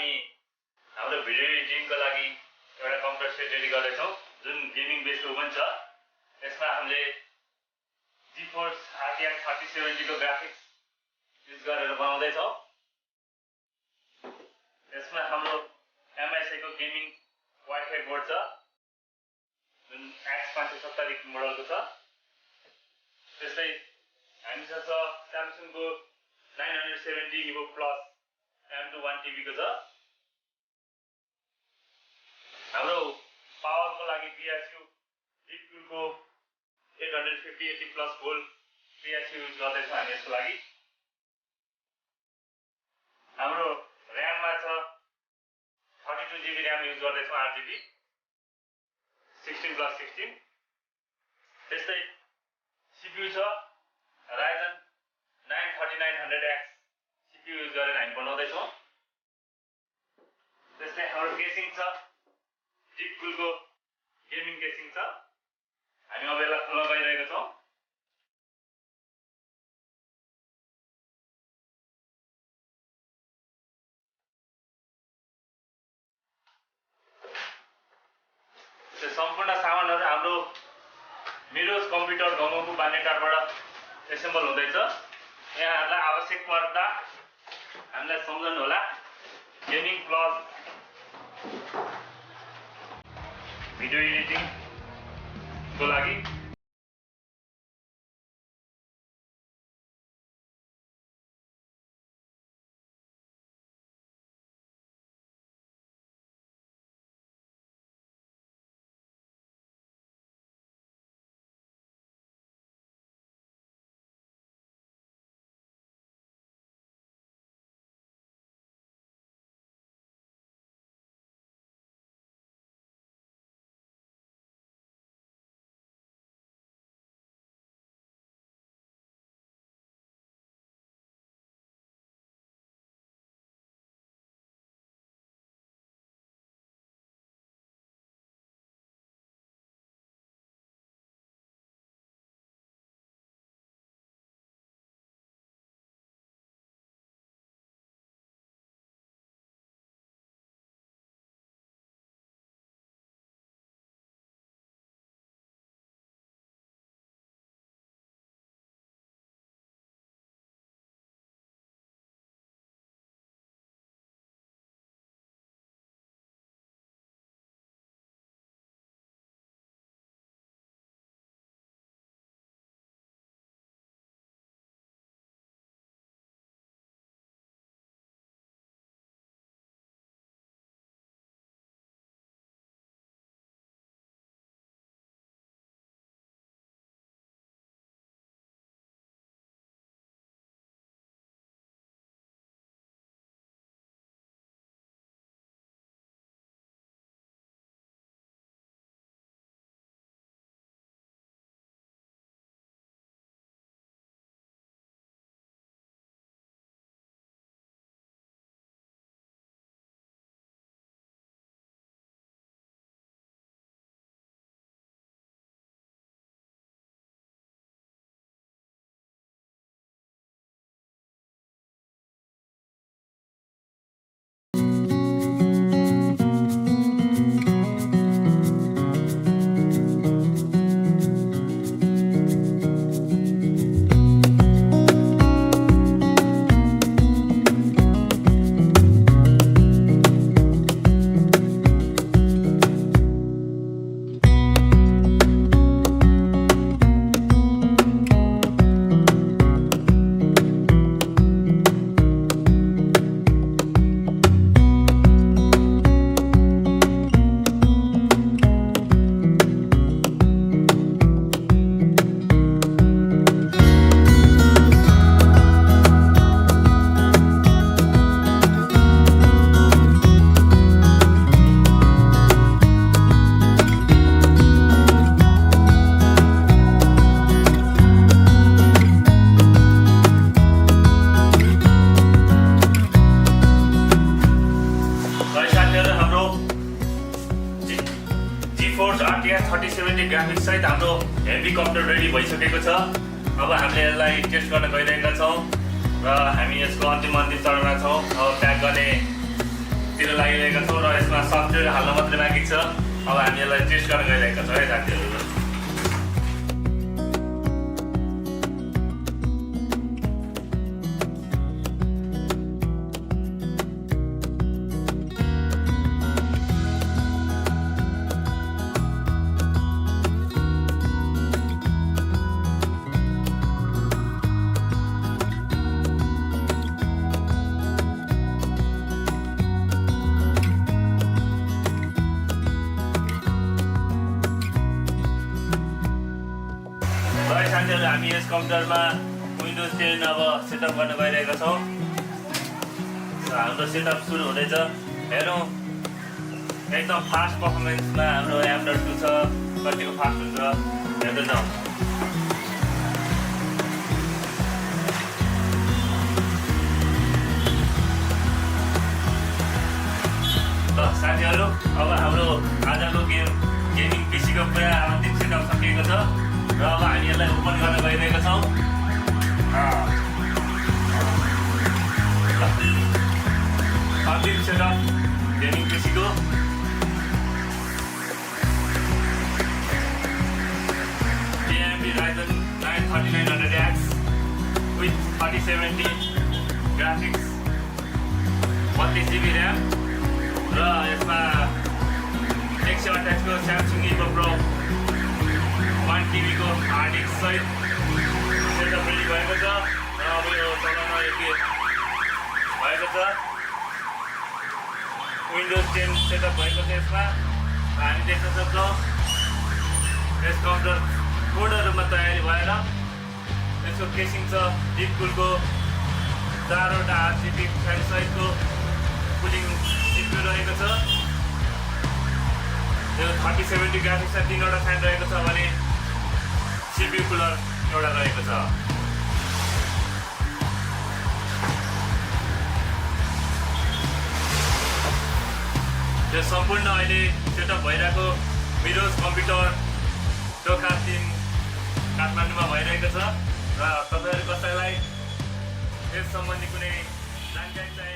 हामी हाम्रो भिडियो एडिटिङको लागि एउटा कम्प्युटर सेट रेडी गर्दैछौँ जुन गेमिङ बेसको पनि छ। यसमा हामीले GeForce RTX 3070 को ग्राफिक्स युज गरेर बनाउँदैछौँ। यसमा हाम्रो MSI को गेमिङ वाइफाई बोर्ड छ जुन X570 मोडलको छ। त्यस्तै हामीसँग छ Samsung को 970 EVO Plus M2 1 TB को छ। हाम्रो पावरको लागि PSU Deepcool को 850 80+ भोल्ट PSU युज गर्दैछौँ हामी यसको लागि। हाम्रो RAM मा छ 32 GB RAM युज गर्दैछौँ 8 GB 16+16। त्यस्तै CPU छ Ryzen 9 3900X CPU युज गरेर हामी बनाउँदैछौँ। त्यस्तै हाम्रो केसिङ छ Deepcool को गेमिङ केसिङ छ। हामी अब यसलाई खोल्न गइरहेको छौँ। सम्पूर्ण सामानहरू हाम्रो मिरोज कम्प्युटर गङ्गोको बानेटारबाट एसेम्बल हुँदैछ। यहाँहरूलाई आवश्यक पर्दा हामीलाई सम्झनु होला। गेमिङ प्लस भिडियो एडिटिङ को लागि GeForce RTX 3070 ग्राफिक्स सहित हाम्रो हेभी कम्प्युटर रेडी भइसकेको छ। अब हामीले यसलाई टेस्ट गर्न गइरहेका छौँ र हामी यसको अन्तिम चरणमा छौँ। अब प्याक गर्ने तिर लागिरहेका छौँ र यसमा सफ्टवेयर हाल्न मात्रै बाँकी छ। अब हामी यसलाई टेस्ट गर्न गइरहेका छौँ है साथीहरू। साथीहरू हामी यस कम्प्युटरमा विन्डोज 10 अब सेटअप गर्न गइरहेका छौँ। हाम्रो सेटअप सुरु हुँदैछ। हेरौँ एकदम फास्ट पर्फर्मेन्समा हाम्रो M.2 छ, कतिको फास्ट हुन्छ हेर्दै जाउँ। ल साथीहरू अब हाम्रो आजको गेमिङ पिसीको पुरा अन्तिम सेटअप सकिएको छ र अब हामी यसलाई ओपन गर्न गइरहेका छौँ। अन्तिम setup gaming पिसीको AMD Ryzen 9 3900X with 3070 graphics, 32GB RAM र यसमा 128 को Samsung Evo Pro 1TB को हार्ड डिस्क सहित सेटअप रेडी भएको छ र अब यो चलाउन योग्य भएको छ। विन्डोज 10 सेटअप भएको छ यसमा। हामी देख्न सक्छौँ यस कम्प्युटर पूर्ण रूपमा तयारी भएर यसको केसिङ छ डिपकुलको 4वटा RGB फ्यान सहितको कुलिङ CPU रहेको छ। यो 3070 ग्राफिक्समा 3वटा फ्यान रहेको छ भने CPU कुलर एउटा रहेको छ। यो सम्पूर्ण अहिले सेटअप भइरहेको मिरोज कम्प्युटर टोका 3 काठमाडौँमा भइरहेको छ र तपाईँहरू कसैलाई यस सम्बन्धी कुनै जानकारी चाहियो